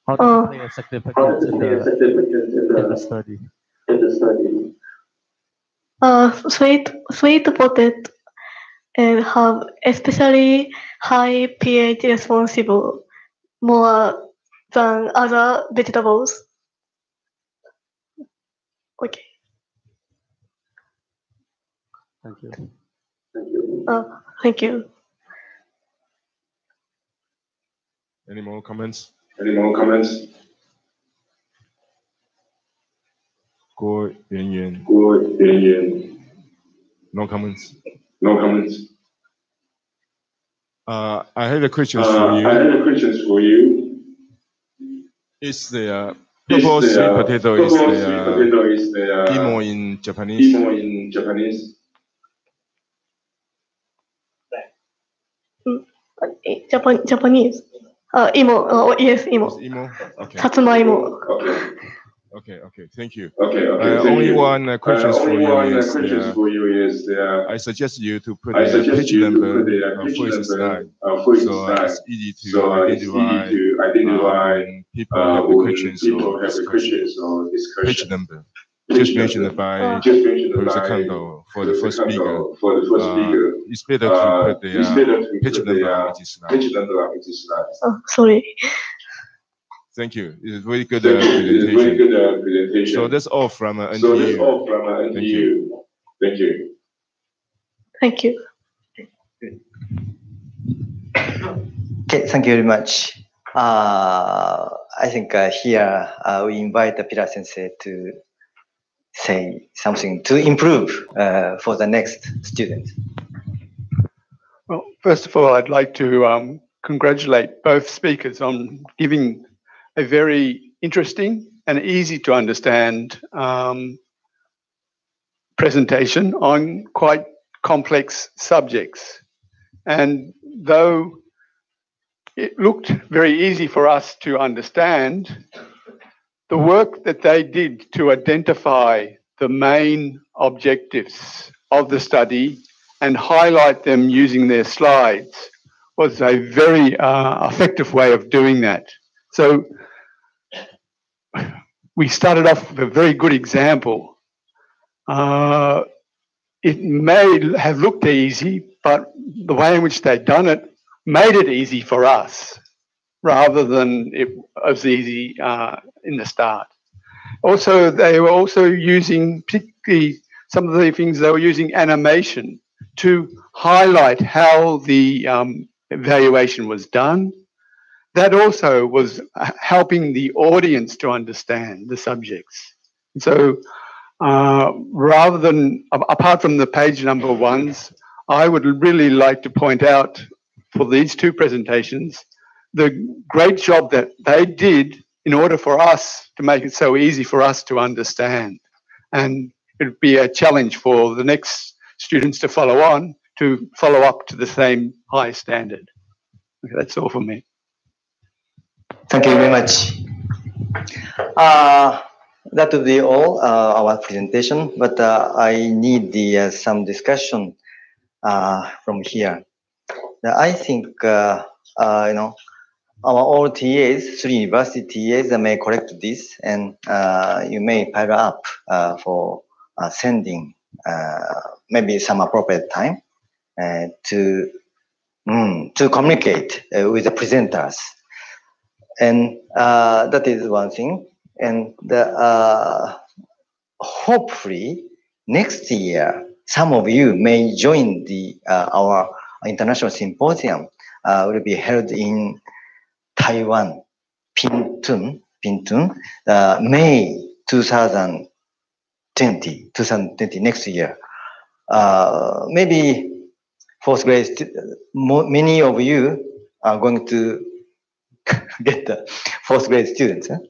How does it play a significance in the study? Sweet potato and have especially high pH responsible more than other vegetables. Okay. Thank you. Thank you. Any more comments? Any more comments? 郭圆圆 No comments. No comments. I had a question for you. I had a question for you. Is the purple sweet potato is the imo in Japanese? Imo in Japanese. Japanese. Imo. Yes, imo. It's imo. Okay. Satsumaimo. Okay. Thank you. Thank only you. one question for you is I suggest you to put the page number for each slide, so it's easy to identify when people have the questions or discussion. Page number, just mentioned by Professor Kando for the first speaker. It's better to put the page number on each slide. Oh, sorry. Thank you. It's a very good presentation. So that's all from NTU. Thank you. Thank you. Thank you. Okay, thank you very much. I think here we invite the Pilar Sensei to say something to improve for the next student. Well, first of all, I'd like to congratulate both speakers on giving a very interesting and easy to understand presentation on quite complex subjects. And though it looked very easy for us to understand, the work that they did to identify the main objectives of the study and highlight them using their slides was a very effective way of doing that. So we started off with a very good example. It may have looked easy, but the way in which they'd done it made it easy for us rather than it was easy in the start. Also, they were also using, particularly some of the things they were using animation to highlight how the evaluation was done. That also was helping the audience to understand the subjects. So rather than, apart from the page number ones, I would really like to point out for these two presentations, the great job that they did in order for us to make it so easy for us to understand. And it would be a challenge for the next students to follow on, to follow up to the same high standard. Okay, that's all for me. Thank you very much. That will be all our presentation, but I need some discussion from here. I think our all TAs, 3 university TAs, may correct this, and you may pile up for sending maybe some appropriate time to communicate with the presenters. And that is one thing. And hopefully next year, some of you may join our international symposium. Will be held in Taiwan, Pingtung, May 2020, next year. Maybe fourth grade, many of you are going to get the fourth grade students, huh?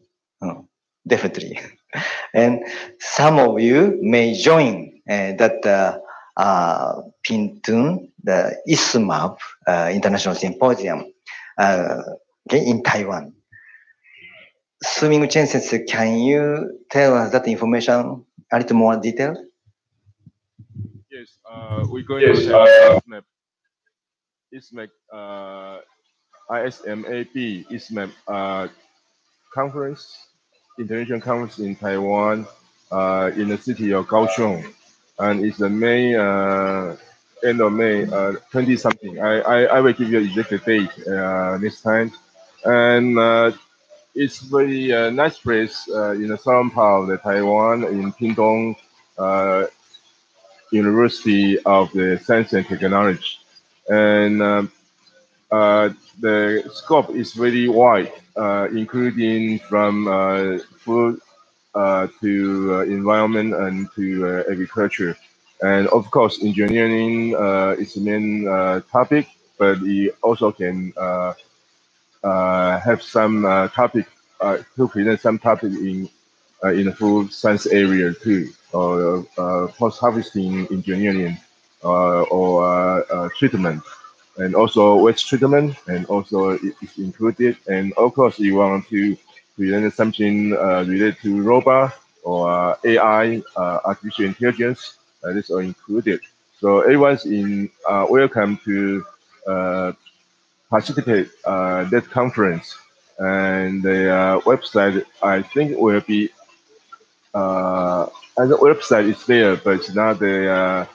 Oh, definitely. And some of you may join that Pingtung, the ISMAP International Symposium in Taiwan. Swimming Chen Sensei, can you tell us that information a little more detailed? Yes, we're going to have ISMAP, ISMAP conference, international conference in Taiwan, in the city of Kaohsiung, and it's the May, end of May, 20 something. I will give you the exact date next time, and it's very nice place in the southern part of the Taiwan, in Pingtung. University of the Science and Technology, and the scope is very wide, including from food to environment and to agriculture. And of course, engineering is the main topic, but we also can have some topic to present some topic in the food science area too, or post-harvesting engineering or treatment, and also waste treatment, and also it is included. And of course, you want to present something related to robot or AI, artificial intelligence. This are included. So everyone's in welcome to participate that conference. And the website, I think, will be and the website is there, but it's not the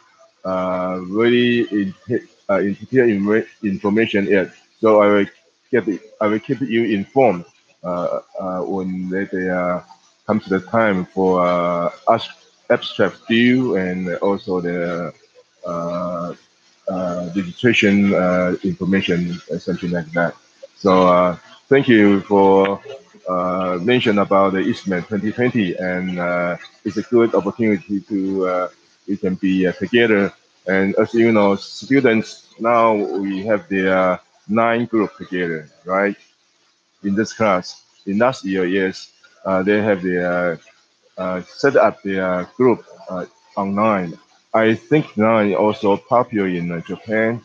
really information yet. So I will keep you informed when they come to the time for abstract due, and also the registration information, something like that. So thank you for mention about the Eastman 2020, and it's a good opportunity to we can be together. And as you know, students now we have the 9 group together, right? In this class. In last year, yes, they have the set up the group online. I think now it's also popular in Japan,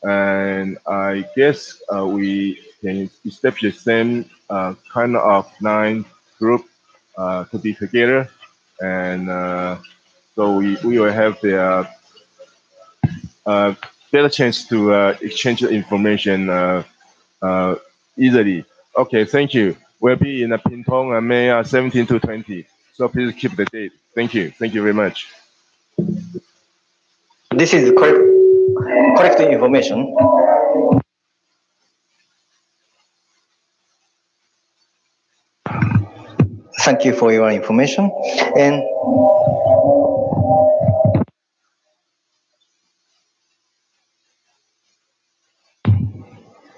and I guess we can establish the same kind of 9 group to be together, and so we will have the better chance to exchange the information easily. Okay, thank you. We'll be in Pingtung on May 17 to 20. So please keep the date. Thank you. Thank you very much. This is correct information. Thank you for your information. And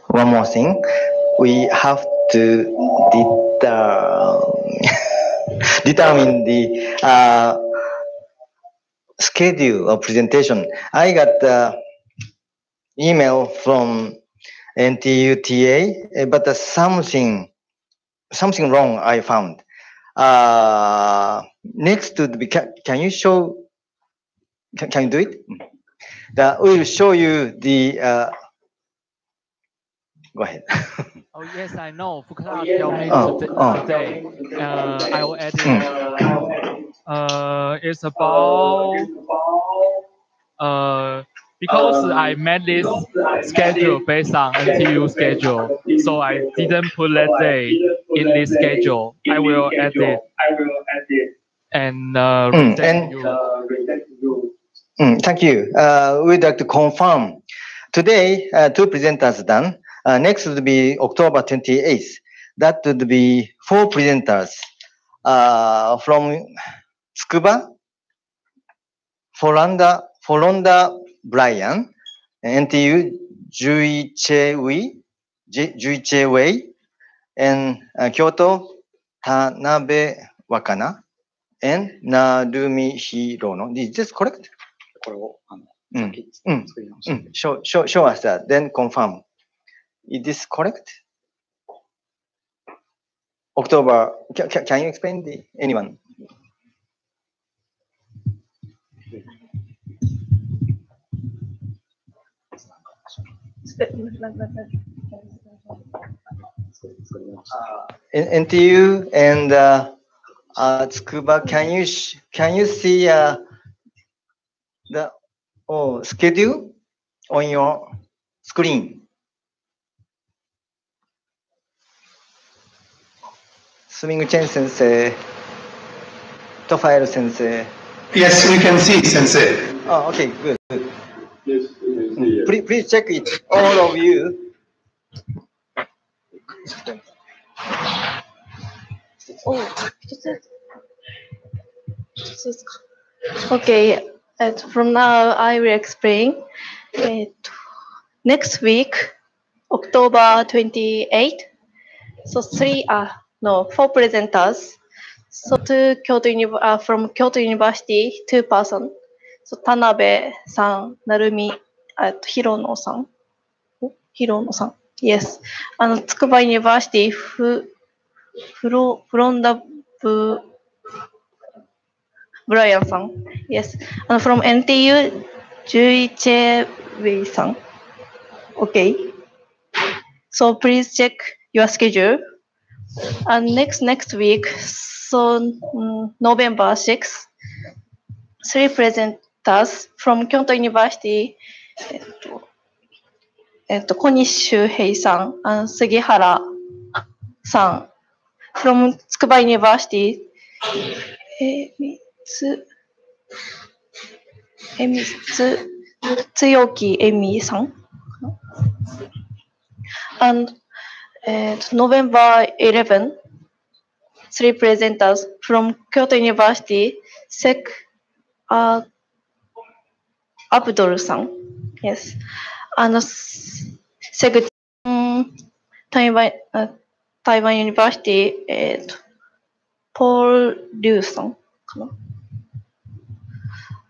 one more thing, we have to determine the schedule of presentation. I got the email from NTUTA, but something wrong I found. Next to the, can you show? Can you do it? We'll show you the. Go ahead. Oh yes, I know. Fukuda tell me today. I will add it. It's about because I made this schedule based on NTU schedule, so I didn't put that day in this schedule. I will add it and resend you. Thank you. We'd like to confirm. Today, 2 presenters done. Next would be October 28th. That would be 4 presenters from Tsukuba, Foronda Brian, NTU Juiche Wei, and Kyoto Tanabe Wakana, and Narumi Hirono. Is this correct? Show us that, then confirm. Is this correct? October, can you explain anyone? NTU and Tsukuba, can you see the schedule on your screen? Swing Chen Sensei, Tofael Sensei. Yes, we can see, Sensei. Oh, okay, good. Yes, please check it, all of you. Okay, From now, I will explain. Next week, October 28. So 4 presenters. So from Kyoto University, 2 persons. So Tanabe-san, Narumi, Hirono-san. Hirono-san. Yes. And Tsukuba University, from the Brian-san. Yes. And from NTU, Juiche-san. Okay. So please check your schedule. And next week, so November 6th, 3 presenters from Kyoto University, Konishu Hei-san and Sugihara-san. From Tsukuba University, Tsuyoki Emi-san. And November 11, 3 presenters from Kyoto University, Sek Abdul-san. Yes. And Taiwan University, Paul Liu-san.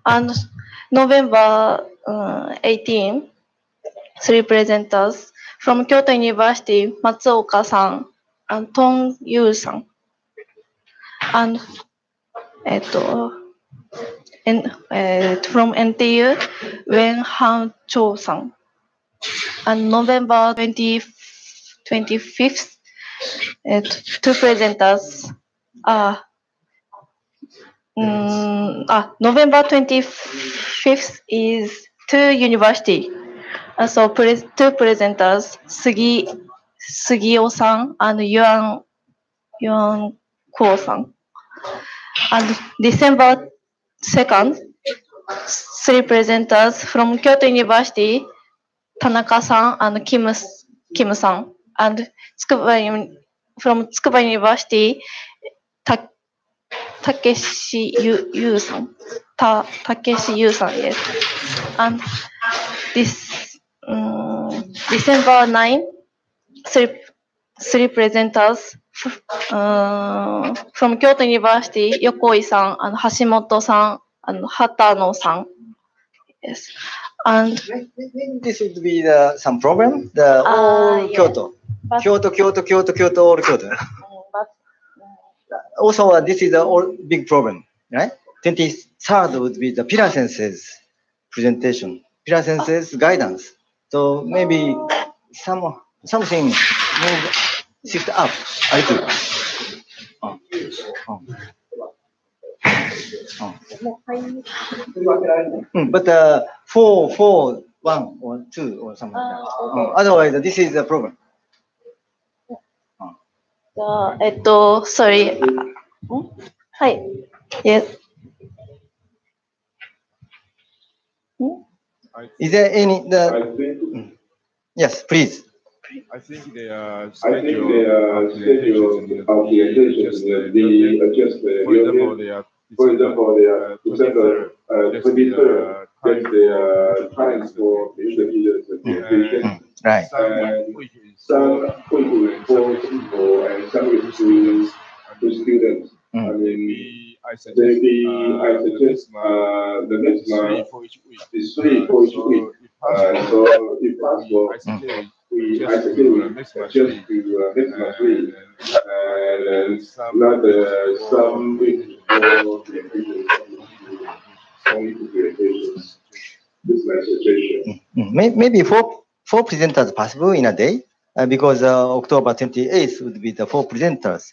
And November 18, 3 presenters from Kyoto University, Matsuoka-san and Tong Yu-san. And from NTU, Wen Han-cho-san. And November 25th, 2 presenters. November 25th is 2 university. So 2 presenters, Sugio-san and Yuan Kuo-san. And December 2nd, 3 presenters from Kyoto University, Tanaka-san and Kim-san. And from Tsukuba University, Takeshi Yu-san. Takeshi Yu-san, yes. And this December 9, 3 presenters from Kyoto University, Yokoi-san and Hashimoto-san and Hatano-san. Yes. And this would be some problem. All Kyoto. Kyoto, all Kyoto. Also, this is a big problem, right? 23rd would be the Pira Sensei's presentation, Pira Sensei's guidance. So maybe something shift up a little. But 4, 1 or 2 or something. Otherwise, this is the problem. Sorry. Hi. Yes. Is there any? Yes, please. I think the schedule of the presentations for example, December 23rd, that's the time for the interviews and presentation. Right. Some for people and some students. I mean, maybe I suggest the next month is 3 for each week. So if possible, I suggest to next month 3 and not some weeks for the only presentations. This is my suggestion. Maybe 4 presenters possible in a day, because October 28th would be the 4 presenters.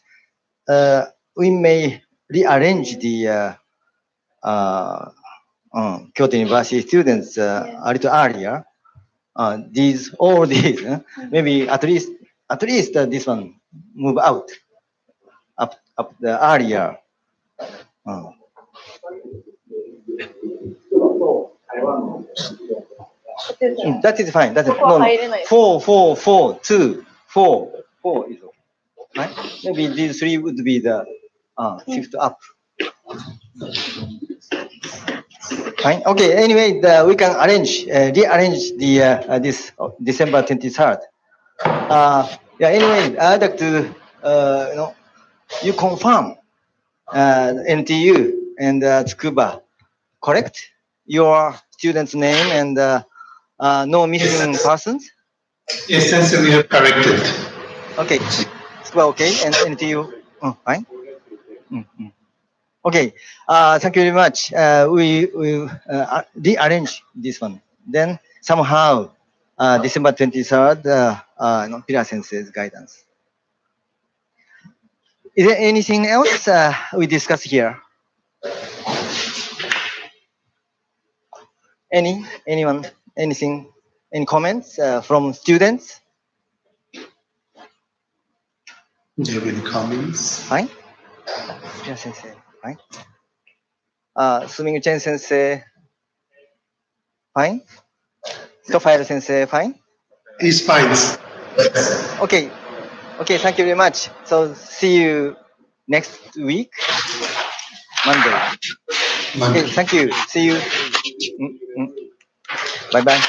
We may rearrange the Kyoto University students a little earlier. All these, maybe at least this one move out up the earlier. That is fine. That is no. 4, 2, 4 is okay. Right? Maybe these 3 would be the shift up. Fine. Okay. Anyway, we can rearrange the this December 23rd. Yeah. Anyway, I'd like to you confirm NTU and Tsukuba, correct? Your student's name and no missing persons. Yes, sensei, we have corrected. Okay. Tsukuba, okay, and NTU, fine. Okay. Thank you very much. We will rearrange this one. Then somehow, December 23rd, Pira Sensei's guidance. Is there anything else we discuss here? Anyone? Anything? Any comments from students? Do you have any comments? Fine. Pira Sensei, fine. Suming Chen Sensei, fine. Stoffel Sensei, fine. He's fine. Okay. Okay, thank you very much. So see you next week, Monday. Okay, thank you. See you. Bye-bye.